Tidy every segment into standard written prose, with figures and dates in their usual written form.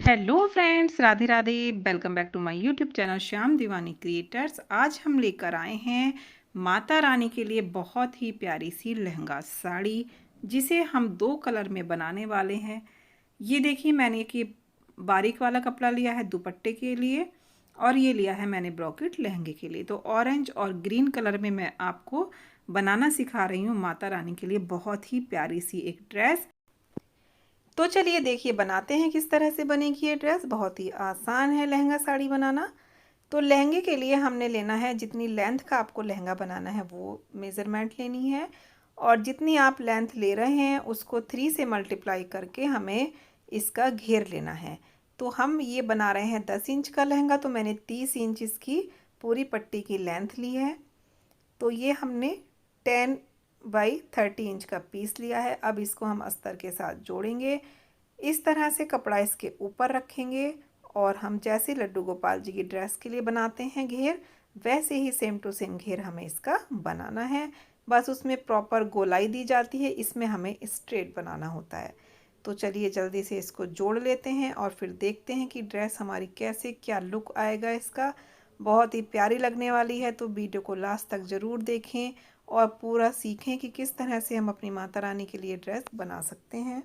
Hello friends, Radhe Radhe. Welcome back to my YouTube channel Shyam Diwani creators. आज हम लेकर आए हैं माता रानी के लिए बहुत ही प्यारी सी लहंगा साड़ी, जिसे हम दो कलर में बनाने वाले हैं। ये देखिए, मैंने कि बारीक वाला कपड़ा लिया है दुपट्टे के लिए, और ये लिया है मैंने ब्रॉकेट लहंगे के लिए। तो ऑरेंज और ग्रीन कलर में मैं आपको बनाना सिखा रही हूँ माता रानी के लिए बहुत ही प्यारी सी एक ड्रेस। तो चलिए देखिए बनाते हैं किस तरह से बनेगी ये ड्रेस। बहुत ही आसान है लहंगा साड़ी बनाना। तो लहंगे के लिए हमने लेना है, जितनी लेंथ का आपको लहंगा बनाना है वो मेज़रमेंट लेनी है, और जितनी आप लेंथ ले रहे हैं उसको 3 से मल्टीप्लाई करके हमें इसका घेर लेना है। तो हम ये बना रहे हैं 10 इंच का लहंगा, तो मैंने 30 इंच इसकी पूरी पट्टी की लेंथ ली है। तो ये हमने 10 बाई 30 इंच का पीस लिया है। अब इसको हम अस्तर के साथ जोड़ेंगे। इस तरह से कपड़ा इसके ऊपर रखेंगे, और हम जैसे लड्डू गोपाल जी की ड्रेस के लिए बनाते हैं घेर, वैसे ही सेम टू सेम घेर हमें इसका बनाना है। बस उसमें प्रॉपर गोलाई दी जाती है, इसमें हमें स्ट्रेट बनाना होता है। तो चलिए जल्दी से इसको जोड़ लेते हैं और फिर देखते हैं कि ड्रेस हमारी कैसे क्या लुक आएगा इसका। बहुत ही प्यारी लगने वाली है, तो वीडियो को लास्ट तक ज़रूर देखें और पूरा सीखें कि किस तरह से हम अपनी माता रानी के लिए ड्रेस बना सकते हैं।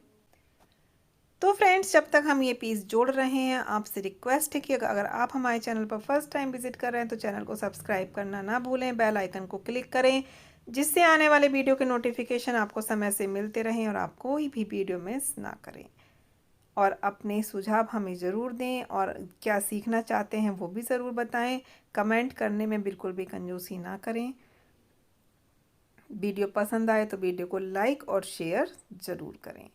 तो फ्रेंड्स, जब तक हम ये पीस जोड़ रहे हैं, आपसे रिक्वेस्ट है कि अगर आप हमारे चैनल पर फर्स्ट टाइम विजिट कर रहे हैं तो चैनल को सब्सक्राइब करना ना भूलें, बेल आइकन को क्लिक करें, जिससे आने वाले वीडियो के नोटिफिकेशन आपको समय से मिलते रहें और आप कोई भी वीडियो मिस ना करें। और अपने सुझाव हमें ज़रूर दें, और क्या सीखना चाहते हैं वो भी ज़रूर बताएं। कमेंट करने में बिल्कुल भी कंजूसी ना करें। वीडियो पसंद आए तो वीडियो को लाइक और शेयर ज़रूर करें।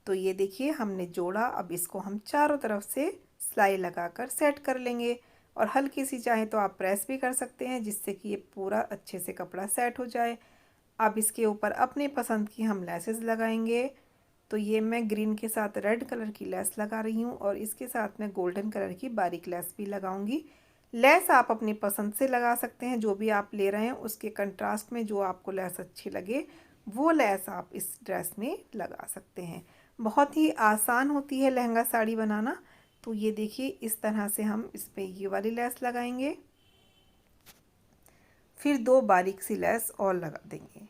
तो ये देखिए हमने जोड़ा। अब इसको हम चारों तरफ से सिलाई लगाकर सेट कर लेंगे, और हल्की सी चाहे तो आप प्रेस भी कर सकते हैं, जिससे कि ये पूरा अच्छे से कपड़ा सेट हो जाए। अब इसके ऊपर अपने पसंद की हम लेसेस लगाएंगे। तो ये मैं ग्रीन के साथ रेड कलर की लेस लगा रही हूँ, और इसके साथ मैं गोल्डन कलर की बारीक लेस भी लगाऊंगी। लेस आप अपनी पसंद से लगा सकते हैं, जो भी आप ले रहे हैं उसके कंट्रास्ट में जो आपको लेस अच्छी लगे वो लेस आप इस ड्रेस में लगा सकते हैं। बहुत ही आसान होती है लहंगा साड़ी बनाना। तो ये देखिए इस तरह से हम इस पर ये वाली लेस लगाएंगे, फिर दो बारीक सी लेस और लगा देंगे।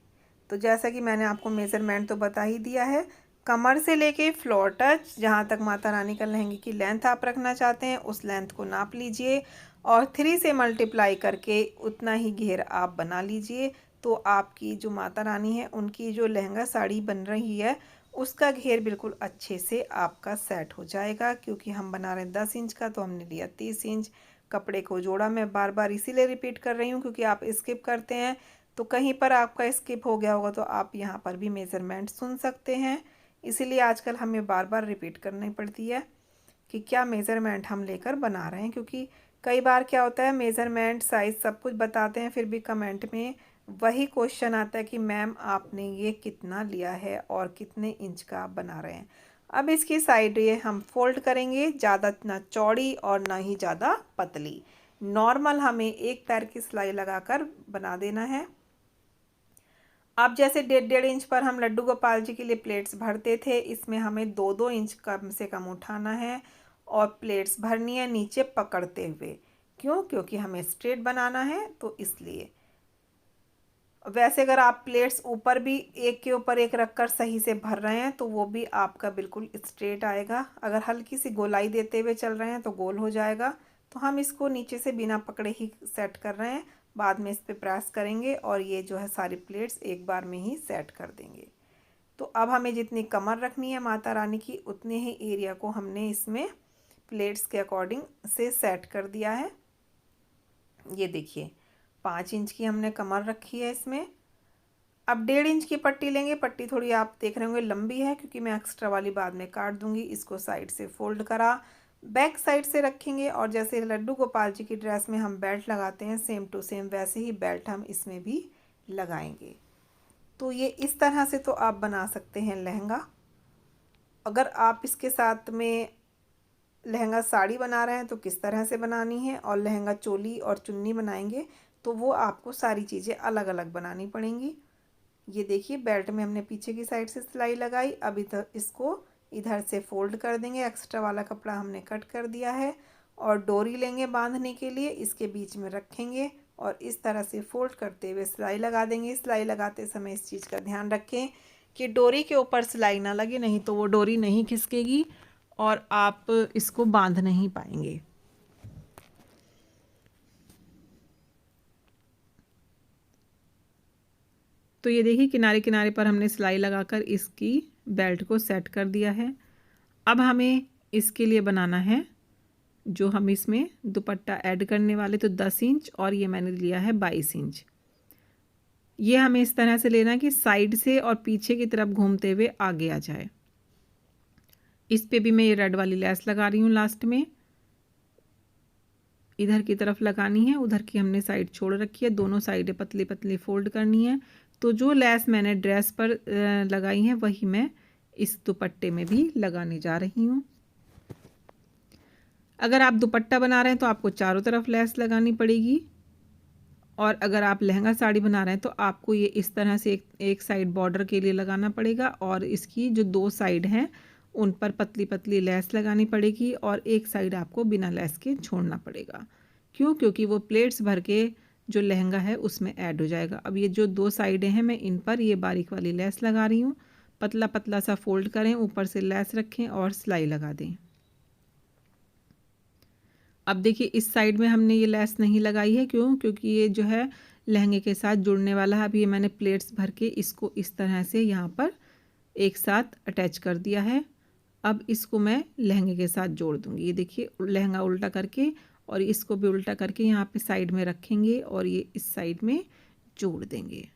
तो जैसा कि मैंने आपको मेज़रमेंट तो बता ही दिया है, कमर से लेके फ्लोर टच जहाँ तक माता रानी का लहंगे की लेंथ आप रखना चाहते हैं उस लेंथ को नाप लीजिए, और 3 से मल्टीप्लाई करके उतना ही घेर आप बना लीजिए। तो आपकी जो माता रानी है उनकी जो लहंगा साड़ी बन रही है उसका घेर बिल्कुल अच्छे से आपका सेट हो जाएगा। क्योंकि हम बना रहे हैं 10 इंच का, तो हमने लिया 30 इंच। कपड़े को जोड़ा। मैं बार बार इसीलिए रिपीट कर रही हूँ क्योंकि आप स्किप करते हैं, तो कहीं पर आपका स्किप हो गया होगा तो आप यहाँ पर भी मेज़रमेंट सुन सकते हैं। इसीलिए आजकल हमें बार बार रिपीट करनी पड़ती है कि क्या मेज़रमेंट हम लेकर बना रहे हैं। क्योंकि कई बार क्या होता है, मेज़रमेंट साइज़ सब कुछ बताते हैं, फिर भी कमेंट में वही क्वेश्चन आता है कि मैम आपने ये कितना लिया है और कितने इंच का आप बना रहे हैं। अब इसकी साइड ये हम फोल्ड करेंगे, ज़्यादा ना चौड़ी और ना ही ज़्यादा पतली। नॉर्मल हमें एक पैर की सिलाई लगाकर बना देना है। अब जैसे 1.5 इंच पर हम लड्डू गोपाल जी के लिए प्लेट्स भरते थे, इसमें हमें 2-2 इंच कम से कम उठाना है और प्लेट्स भरनी है नीचे पकड़ते हुए। क्यों? क्योंकि हमें स्ट्रेट बनाना है, तो इसलिए। वैसे अगर आप प्लेट्स ऊपर भी एक के ऊपर एक रखकर सही से भर रहे हैं तो वो भी आपका बिल्कुल स्ट्रेट आएगा। अगर हल्की सी गोलाई देते हुए चल रहे हैं तो गोल हो जाएगा। तो हम इसको नीचे से बिना पकड़े ही सेट कर रहे हैं, बाद में इस पर प्रेस करेंगे और ये जो है सारी प्लेट्स एक बार में ही सेट कर देंगे। तो अब हमें जितनी कमर रखनी है माता रानी की उतने ही एरिया को हमने इसमें प्लेट्स के अकॉर्डिंग से सेट कर दिया है। ये देखिए 5 इंच की हमने कमर रखी है इसमें। अब 1.5 इंच की पट्टी लेंगे। पट्टी थोड़ी आप देख रहे होंगे लंबी है, क्योंकि मैं एक्स्ट्रा वाली बाद में काट दूंगी। इसको साइड से फोल्ड करा, बैक साइड से रखेंगे, और जैसे लड्डू गोपाल जी की ड्रेस में हम बेल्ट लगाते हैं सेम टू सेम वैसे ही बेल्ट हम इसमें भी लगाएंगे। तो ये इस तरह से तो आप बना सकते हैं लहंगा। अगर आप इसके साथ में लहंगा साड़ी बना रहे हैं तो किस तरह से बनानी है, और लहंगा चोली और चुन्नी बनाएंगे तो वो आपको सारी चीज़ें अलग अलग बनानी पड़ेंगी। ये देखिए बेल्ट में हमने पीछे की साइड से सिलाई लगाई। अब इधर इसको इधर से फोल्ड कर देंगे, एक्स्ट्रा वाला कपड़ा हमने कट कर दिया है और डोरी लेंगे बांधने के लिए, इसके बीच में रखेंगे और इस तरह से फोल्ड करते हुए सिलाई लगा देंगे। सिलाई लगाते समय इस चीज़ का ध्यान रखें कि डोरी के ऊपर सिलाई ना लगे, नहीं तो वो डोरी नहीं खिसकेगी और आप इसको बांध नहीं पाएंगे। तो ये देखिए किनारे किनारे पर हमने सिलाई लगाकर इसकी बेल्ट को सेट कर दिया है। अब हमें इसके लिए बनाना है जो हम इसमें दुपट्टा ऐड करने वाले, तो 10 इंच और ये मैंने लिया है 22 इंच। ये हमें इस तरह से लेना है कि साइड से और पीछे की तरफ घूमते हुए आगे आ जाए। इस पे भी मैं ये रेड वाली लेस लगा रही हूँ लास्ट में। इधर की तरफ लगानी है, उधर की हमने साइड छोड़ रखी है, दोनों साइडें पतली पतली फोल्ड करनी है। तो जो लेस मैंने ड्रेस पर लगाई है वही मैं इस दुपट्टे में भी लगाने जा रही हूँ। अगर आप दुपट्टा बना रहे हैं तो आपको चारों तरफ लेस लगानी पड़ेगी और अगर आप लहंगा साड़ी बना रहे हैं तो आपको ये इस तरह से एक साइड बॉर्डर के लिए लगाना पड़ेगा और इसकी जो 2 साइड हैं उन पर पतली पतली लेस लगानी पड़ेगी और एक साइड आपको बिना लेस के छोड़ना पड़ेगा। क्यों? क्योंकि वो प्लेट्स भर के जो लहंगा है उसमें ऐड हो जाएगा। अब ये जो 2 साइडें हैं मैं इन पर ये बारीक वाली लेस लगा रही हूँ। पतला पतला सा फोल्ड करें, ऊपर से लेस रखें और सिलाई लगा दें। अब देखिए इस साइड में हमने ये लेस नहीं लगाई है, क्यों? क्योंकि ये जो है लहंगे के साथ जुड़ने वाला है। अब ये मैंने प्लेट्स भर के इसको इस तरह से यहाँ पर एक साथ अटैच कर दिया है। अब इसको मैं लहंगे के साथ जोड़ दूँगी। ये देखिए लहंगा उल्टा करके और इसको भी उल्टा करके यहाँ पे साइड में रखेंगे और ये इस साइड में जोड़ देंगे।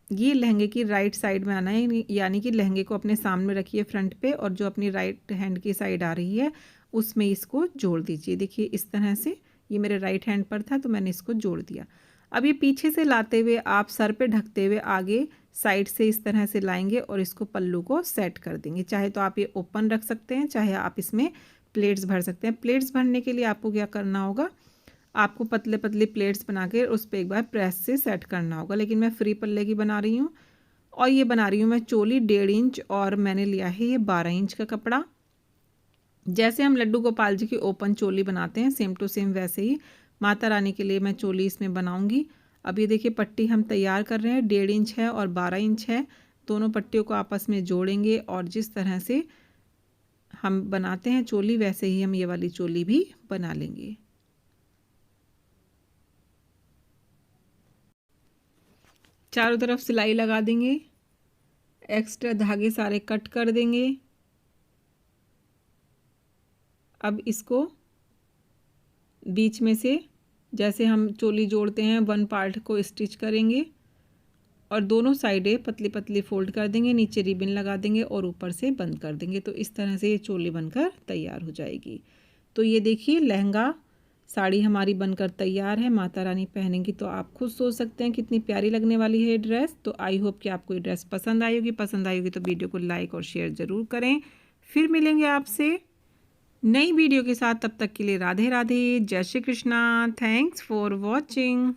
ये लहंगे की राइट साइड में आना है, यानी कि लहंगे को अपने सामने रखिए फ्रंट पे और जो अपनी राइट हैंड की साइड आ रही है उसमें इसको जोड़ दीजिए। देखिए इस तरह से, ये मेरे राइट हैंड पर था तो मैंने इसको जोड़ दिया। अब ये पीछे से लाते हुए आप सर पे ढकते हुए आगे साइड से इस तरह से लाएंगे और इसको पल्लू को सेट कर देंगे। चाहे तो आप ये ओपन रख सकते हैं, चाहे आप इसमें प्लेट्स भर सकते हैं। प्लेट्स भरने के लिए आपको क्या करना होगा, आपको पतले पतले प्लेट्स बना के उस पर एक बार प्रेस से सेट करना होगा। लेकिन मैं फ्री पल्ले की बना रही हूँ और ये बना रही हूँ मैं चोली 1.5 इंच और मैंने लिया है ये 12 इंच का कपड़ा। जैसे हम लड्डू गोपाल जी की ओपन चोली बनाते हैं सेम टू सेम वैसे ही माता रानी के लिए मैं चोली इसमें बनाऊंगी। अब ये देखिए पट्टी हम तैयार कर रहे हैं, 1.5 इंच है और 12 इंच है। दोनों पट्टियों को आपस में जोड़ेंगे और जिस तरह से हम बनाते हैं चोली वैसे ही हम ये वाली चोली भी बना लेंगे। चारों तरफ सिलाई लगा देंगे, एक्स्ट्रा धागे सारे कट कर देंगे। अब इसको बीच में से जैसे हम चोली जोड़ते हैं 1 पार्ट को स्टिच करेंगे और दोनों साइडें पतली पतली फोल्ड कर देंगे, नीचे रिबन लगा देंगे और ऊपर से बंद कर देंगे। तो इस तरह से ये चोली बनकर तैयार हो जाएगी। तो ये देखिए लहंगा साड़ी हमारी बनकर तैयार है। माता रानी पहनेंगी तो आप खुद सोच सकते हैं कितनी प्यारी लगने वाली है ये ड्रेस। तो आई होप कि आपको ये ड्रेस पसंद आई होगी। पसंद आई होगी तो वीडियो को लाइक और शेयर ज़रूर करें। फिर मिलेंगे आपसे नई वीडियो के साथ, तब तक के लिए राधे राधे, जय Shri Krishna. Thanks for watching.